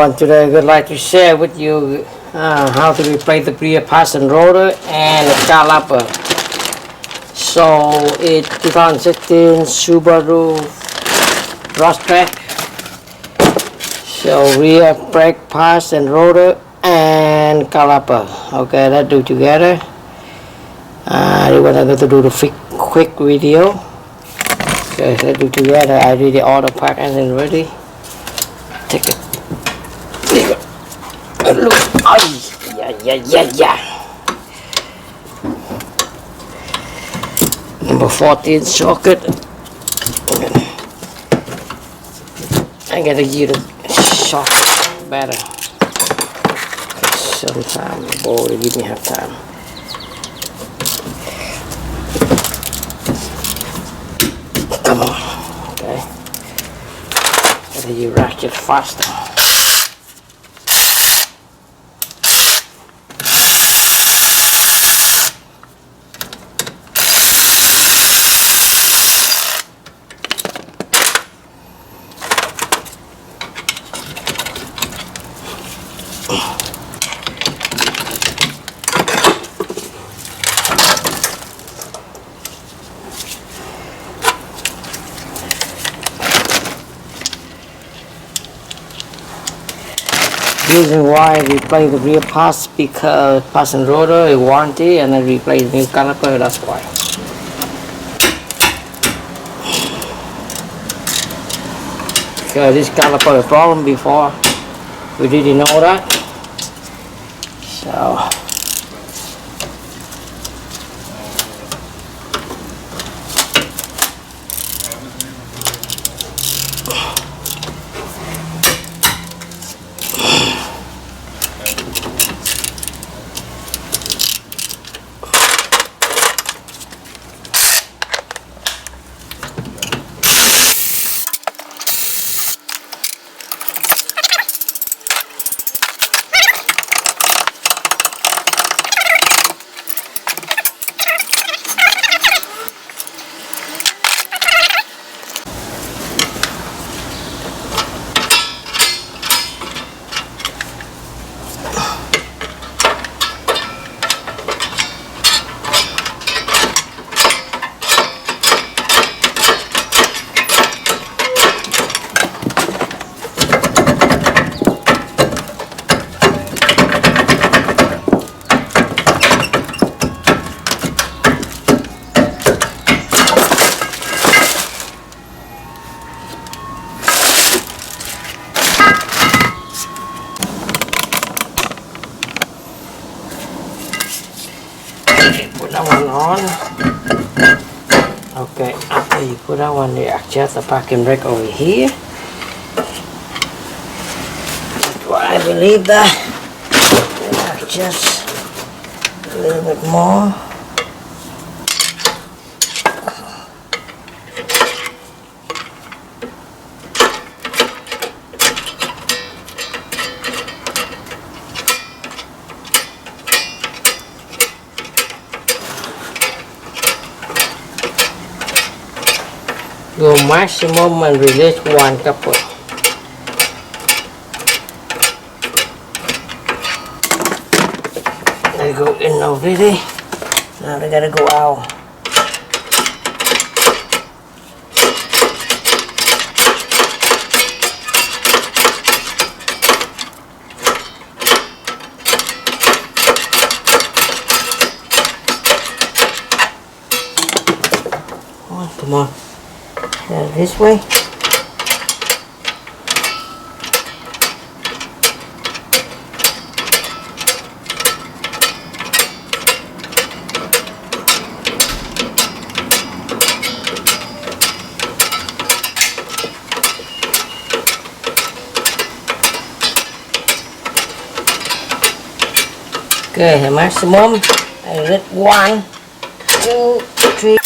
everyone, today I would like to share with you how to replace the rear piston rotor and the caliper. So it's 2016 Subaru Crosstrek. So rear brake piston rotor and caliper. Okay, let's do together. We're going to do the quick video. Okay, let's do together. I already order part and ready. Take it. Look, yeah. Number 14 socket. I gotta use a socket better. Sometimes, boy, they give me half time. Come on, okay. Gotta use ratchet faster. Reason why I replace the rear parts because piston rotor is warranty and I replace the new caliper, that's why. So this caliper a problem before, we didn't know that. So put that one on. Okay, after you put that one, you adjust the parking brake over here. That's what I believe that. Then adjust a little bit more. Go maximum and release one couple. They go in already. Now they gotta go out. Come on. This way. Okay, maximum. I let 1, 2, 3.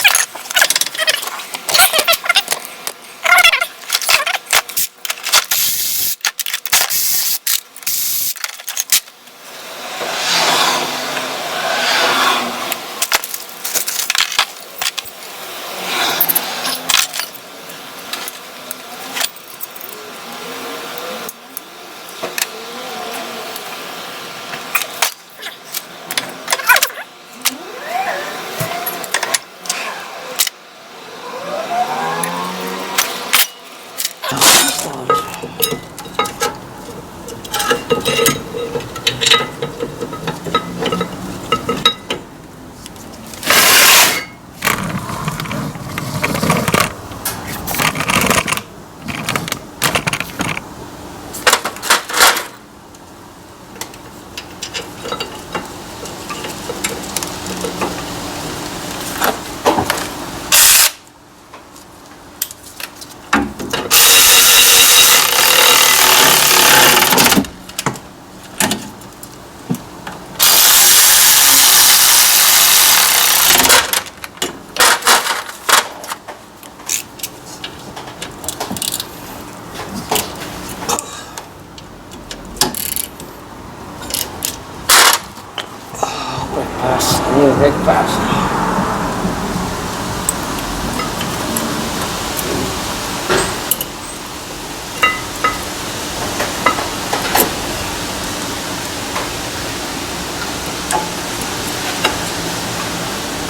Fast, new brake fast.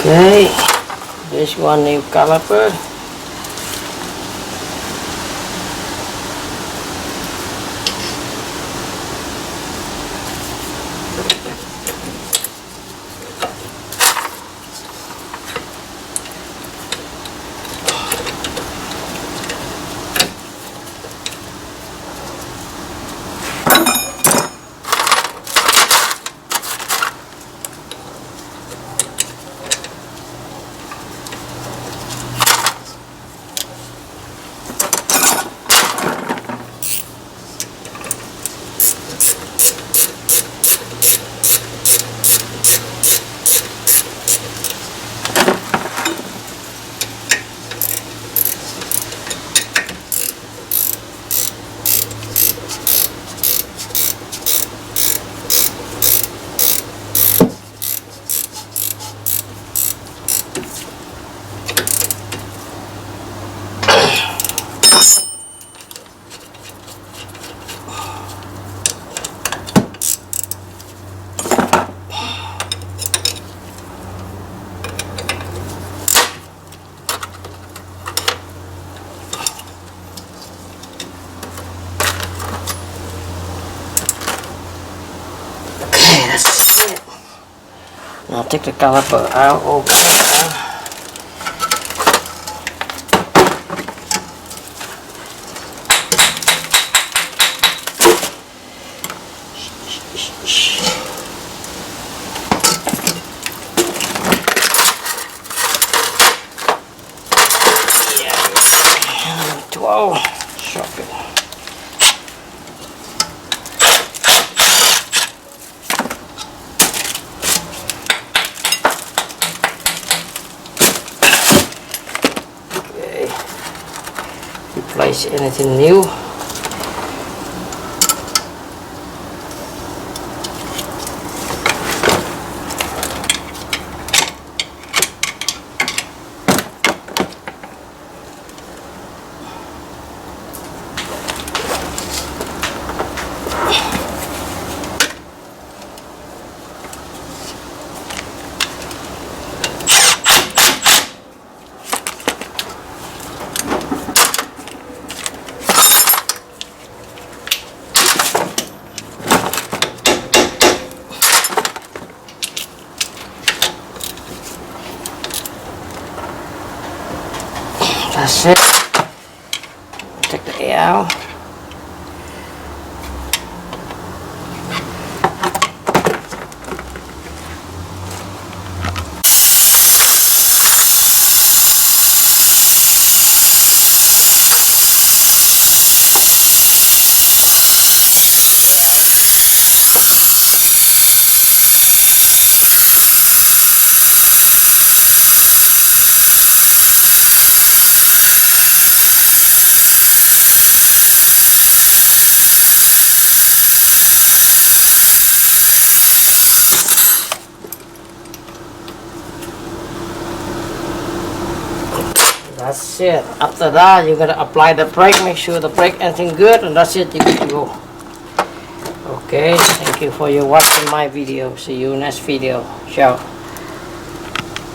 Okay, this one new caliper. That's it. Now take the caliper out, open it up. Yeah, 12, sharpen. Replace anything new. That's it. Take the air out. That's it. After that, you're gonna apply the brake. Make sure the brake everything good, and that's it. You good to go. Okay. Thank you for your watching my video. See you next video. Ciao.